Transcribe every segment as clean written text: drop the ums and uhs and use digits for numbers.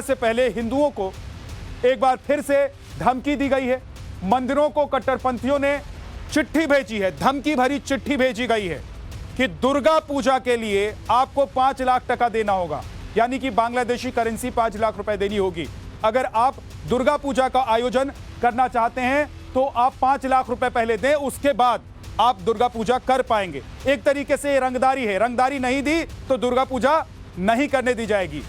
से पहले हिंदुओं को एक बार फिर से धमकी दी गई है। मंदिरों को कट्टरपंथियों ने चिट्ठी भेजी है, धमकी भरी चिट्ठी भेजी गई है कि दुर्गा पूजा के लिए आपको 5 लाख टका देना होगा, यानी कि बांग्लादेशी करेंसी 5 लाख रुपए देनी होगी। अगर आप दुर्गा पूजा का आयोजन करना चाहते हैं तो आप 5 लाख रुपए पहले दें, उसके बाद आप दुर्गा पूजा कर पाएंगे। एक तरीके से ये रंगदारी है, रंगदारी नहीं दी तो दुर्गा पूजा नहीं करने दी जाएगी।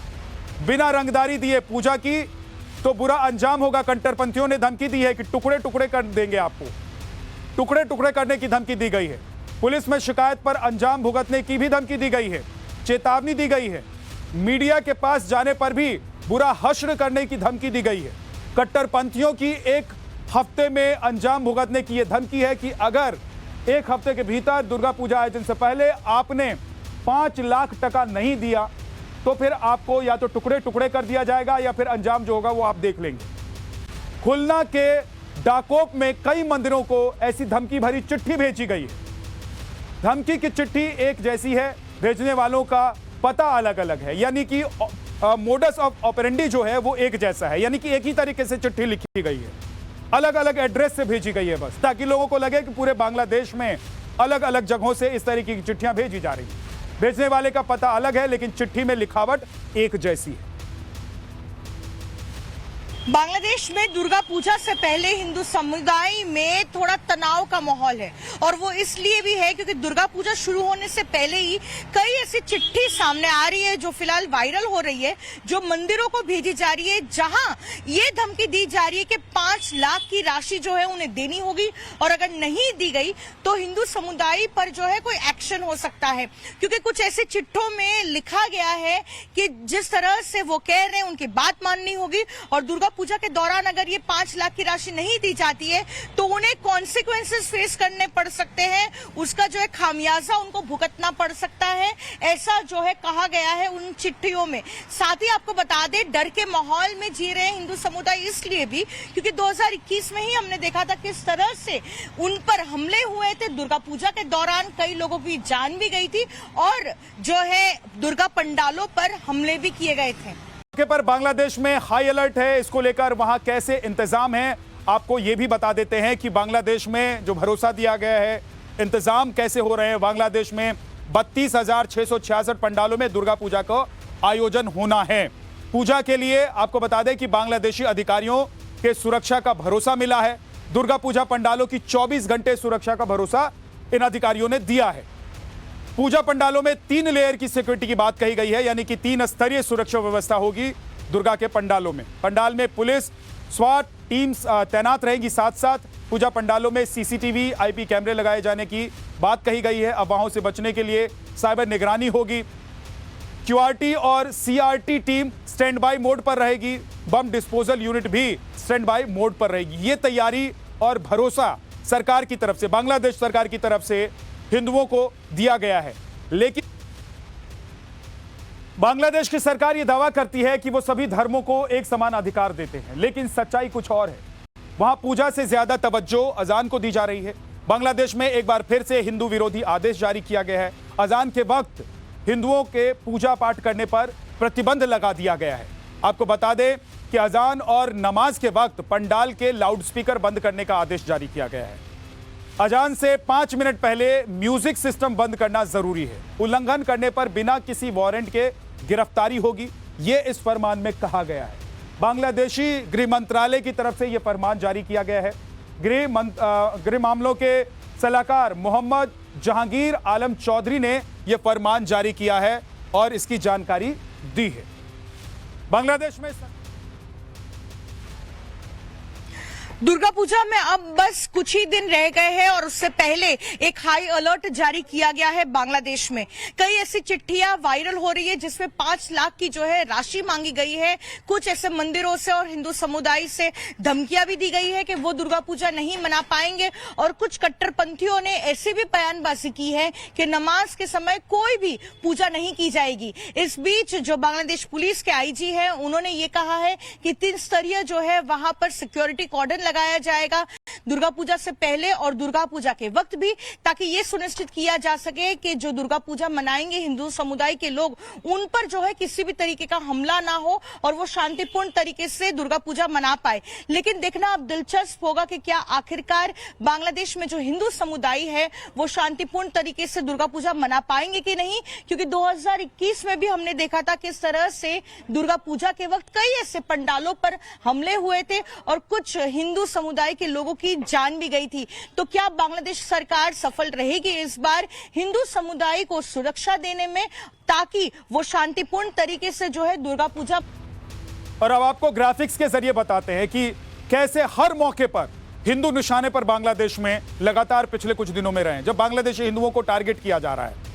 बिना रंगदारी दिए पूजा की तो बुरा अंजाम होगा। कट्टरपंथियों ने धमकी दी है कि टुकड़े टुकड़े कर देंगे, आपको टुकड़े टुकड़े करने की धमकी दी गई है। पुलिस में शिकायत पर अंजाम भुगतने की भी धमकी दी गई है, चेतावनी दी गई है। मीडिया के पास जाने पर भी बुरा हश्र करने की धमकी दी गई है। कट्टरपंथियों की एक हफ्ते में अंजाम भुगतने की यह धमकी है कि अगर एक हफ्ते के भीतर दुर्गा पूजा आयोजन से पहले आपने 5 लाख टका नहीं दिया तो फिर आपको या तो टुकड़े टुकड़े कर दिया जाएगा या फिर अंजाम जो होगा वो आप देख लेंगे। खुलना के डाकोप में कई मंदिरों को ऐसी धमकी भरी चिट्ठी भेजी गई है। धमकी की चिट्ठी एक जैसी है, भेजने वालों का पता अलग अलग है, यानी कि मोडस ऑफ ऑपरेंडी जो है वो एक जैसा है, यानी कि एक ही तरीके से चिट्ठी लिखी गई है, अलग अलग एड्रेस से भेजी गई है, बस ताकि लोगों को लगे कि पूरे बांग्लादेश में अलग अलग जगहों से इस तरीके की चिट्ठियां भेजी जा रही हैं। भेजने वाले का पता अलग है लेकिन चिट्ठी में लिखावट एक जैसी है। बांग्लादेश में दुर्गा पूजा से पहले हिंदू समुदाय में थोड़ा तनाव का माहौल है, और वो इसलिए भी है क्योंकि दुर्गा पूजा शुरू होने से पहले ही कई ऐसी चिट्ठी सामने आ रही है जो फिलहाल वायरल हो रही है, जो मंदिरों को भेजी जा रही है, जहां ये धमकी दी जा रही है कि 5 लाख की राशि जो है उन्हें देनी होगी, और अगर नहीं दी गई तो हिंदू समुदाय पर जो है कोई एक्शन हो सकता है। क्योंकि कुछ ऐसे चिट्ठों में लिखा गया है कि जिस तरह से वो कह रहे हैं उनकी बात माननी होगी, और दुर्गा पूजा के दौरान अगर ये 5 लाख की राशि नहीं दी जाती है तो उन्हें कॉन्सिक्वेंसेस फेस करने पड़ सकते हैं, उसका जो है खामियाजा उनको भुगतना पड़ सकता है, ऐसा जो है कहा गया है उन चिट्ठियों में। साथ ही आपको बता दें, डर के माहौल में जी रहे हिंदू समुदाय इसलिए भी क्योंकि 2021 में ही हमने देखा था किस तरह से उन पर हमले हुए थे। दुर्गा पूजा के दौरान कई लोगों की जान भी गई थी और जो है दुर्गा पंडालों पर हमले भी किए गए थे। पर बांग्लादेश में हाई अलर्ट है, इसको लेकर वहां कैसे इंतजाम है आपको ये भी बता देते हैं कि बांग्लादेश में जो भरोसा दिया गया है, इंतजाम कैसे हो रहे हैं। बांग्लादेश में 32,666 पंडालों में दुर्गा पूजा का आयोजन होना है। पूजा के लिए आपको बता दें कि बांग्लादेशी अधिकारियों के सुरक्षा का भरोसा मिला है। दुर्गा पूजा पंडालों की 24 घंटे सुरक्षा का भरोसा इन अधिकारियों ने दिया है। पूजा पंडालों में 3 लेयर की सिक्योरिटी की बात कही गई है, यानी कि 3 स्तरीय सुरक्षा व्यवस्था होगी दुर्गा के पंडालों में। पंडाल में पुलिस स्वाट टीम्स तैनात रहेगी। साथ साथ पूजा पंडालों में सीसीटीवी आईपी कैमरे लगाए जाने की बात कही गई है। अफवाहों से बचने के लिए साइबर निगरानी होगी। क्यूआरटी और CRT team stand by mode पर रहेगी। बम डिस्पोजल यूनिट भी स्टैंड बाय मोड पर रहेगी। ये तैयारी और भरोसा सरकार की तरफ से, बांग्लादेश सरकार की तरफ से हिंदुओं को दिया गया है। लेकिन बांग्लादेश की सरकार यह दावा करती है कि वो सभी धर्मों को एक समान अधिकार देते हैं, लेकिन सच्चाई कुछ और है। वहां पूजा से ज्यादा तवज्जो अजान को दी जा रही है। बांग्लादेश में एक बार फिर से हिंदू विरोधी आदेश जारी किया गया है। अजान के वक्त हिंदुओं के पूजा पाठ करने पर प्रतिबंध लगा दिया गया है। आपको बता दें कि अजान और नमाज के वक्त पंडाल के लाउडस्पीकर बंद करने का आदेश जारी किया गया है। अजान से 5 मिनट पहले म्यूजिक सिस्टम बंद करना जरूरी है। उल्लंघन करने पर बिना किसी वारंट के गिरफ्तारी होगी, ये इस फरमान में कहा गया है। बांग्लादेशी गृह मंत्रालय की तरफ से यह फरमान जारी किया गया है। गृह मामलों के सलाहकार मोहम्मद जहांगीर आलम चौधरी ने यह फरमान जारी किया है और इसकी जानकारी दी है। बांग्लादेश में दुर्गा पूजा में अब बस कुछ ही दिन रह गए हैं और उससे पहले एक हाई अलर्ट जारी किया गया है। बांग्लादेश में कई ऐसी चिट्ठियां वायरल हो रही है जिसमें 5 लाख की जो है राशि मांगी गई है। कुछ ऐसे मंदिरों से और हिंदू समुदाय से धमकियां भी दी गई है कि वो दुर्गा पूजा नहीं मना पाएंगे, और कुछ कट्टरपंथियों ने ऐसी भी बयानबाजी की है कि नमाज के समय कोई भी पूजा नहीं की जाएगी। इस बीच जो बांग्लादेश पुलिस के आईजी है उन्होंने ये कहा है कि 3 स्तरीय जो है वहां पर सिक्योरिटी कॉर्डन लगाया जाएगा, दुर्गा पूजा से पहले और दुर्गा पूजा के वक्त भी, ताकि ये सुनिश्चित किया जा सके कि जो दुर्गा पूजा मनाएंगे हिंदू समुदाय के लोग, उन पर जो है किसी भी तरीके का हमला ना हो और वो शांतिपूर्ण तरीके से दुर्गा पूजा मना पाए। लेकिन देखना अब दिलचस्प होगा कि क्या आखिरकार बांग्लादेश में जो हिंदू समुदाय है वो शांतिपूर्ण तरीके से दुर्गा पूजा मना पाएंगे कि नहीं, क्योंकि 2021 में भी हमने देखा था किस तरह से दुर्गा पूजा के वक्त कई ऐसे पंडालों पर हमले हुए थे और कुछ हिंदू समुदाय के लोगों की जान भी गई थी। तो क्या बांग्लादेश सरकार सफल रहेगी इस बार हिंदू समुदाय को सुरक्षा देने में, ताकि वो शांतिपूर्ण तरीके से जो है दुर्गा पूजा। और अब आपको ग्राफिक्स के जरिए बताते हैं कि कैसे हर मौके पर हिंदू निशाने पर बांग्लादेश में लगातार पिछले कुछ दिनों में रहे, जब बांग्लादेशी हिंदुओं को टारगेट किया जा रहा है।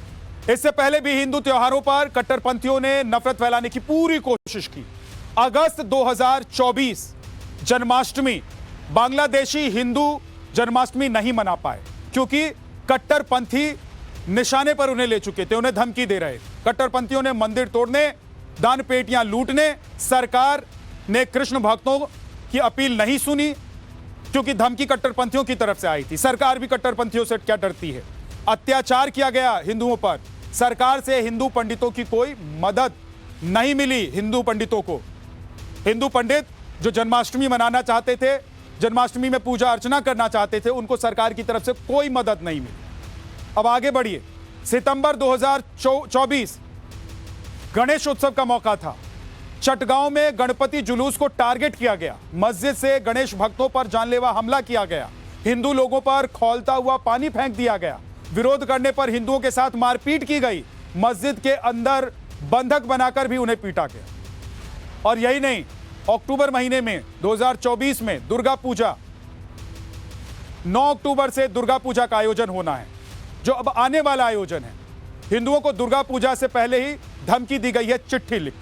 इससे पहले भी हिंदू त्योहारों पर कट्टरपंथियों ने नफरत फैलाने की पूरी कोशिश की। अगस्त 2024 जन्माष्टमी, बांग्लादेशी हिंदू जन्माष्टमी नहीं मना पाए क्योंकि कट्टरपंथी निशाने पर उन्हें ले चुके थे, उन्हें धमकी दे रहे। कट्टरपंथियों ने मंदिर तोड़ने, दान पेटियां लूटने, सरकार ने कृष्ण भक्तों की अपील नहीं सुनी क्योंकि धमकी कट्टरपंथियों की तरफ से आई थी। सरकार भी कट्टरपंथियों से क्या डरती है। अत्याचार किया गया हिंदुओं पर, सरकार से हिंदू पंडितों की कोई मदद नहीं मिली। हिंदू पंडितों को, हिंदू पंडित जो जन्माष्टमी मनाना चाहते थे, जन्माष्टमी में पूजा अर्चना करना चाहते थे, उनको सरकार की तरफ से कोई मदद नहीं मिली। अब आगे बढ़िए, सितंबर 2024 गणेश उत्सव का मौका था। चटगांव में गणपति जुलूस को टारगेट किया गया, मस्जिद से गणेश भक्तों पर जानलेवा हमला किया गया, हिंदू लोगों पर खौलता हुआ पानी फेंक दिया गया, विरोध करने पर हिंदुओं के साथ मारपीट की गई, मस्जिद के अंदर बंधक बनाकर भी उन्हें पीटा गया। और यही नहीं, अक्टूबर महीने में 2024 में दुर्गा पूजा, 9 अक्टूबर से दुर्गा पूजा का आयोजन होना है, जो अब आने वाला आयोजन है। हिंदुओं को दुर्गा पूजा से पहले ही धमकी दी गई है चिट्ठी लिख।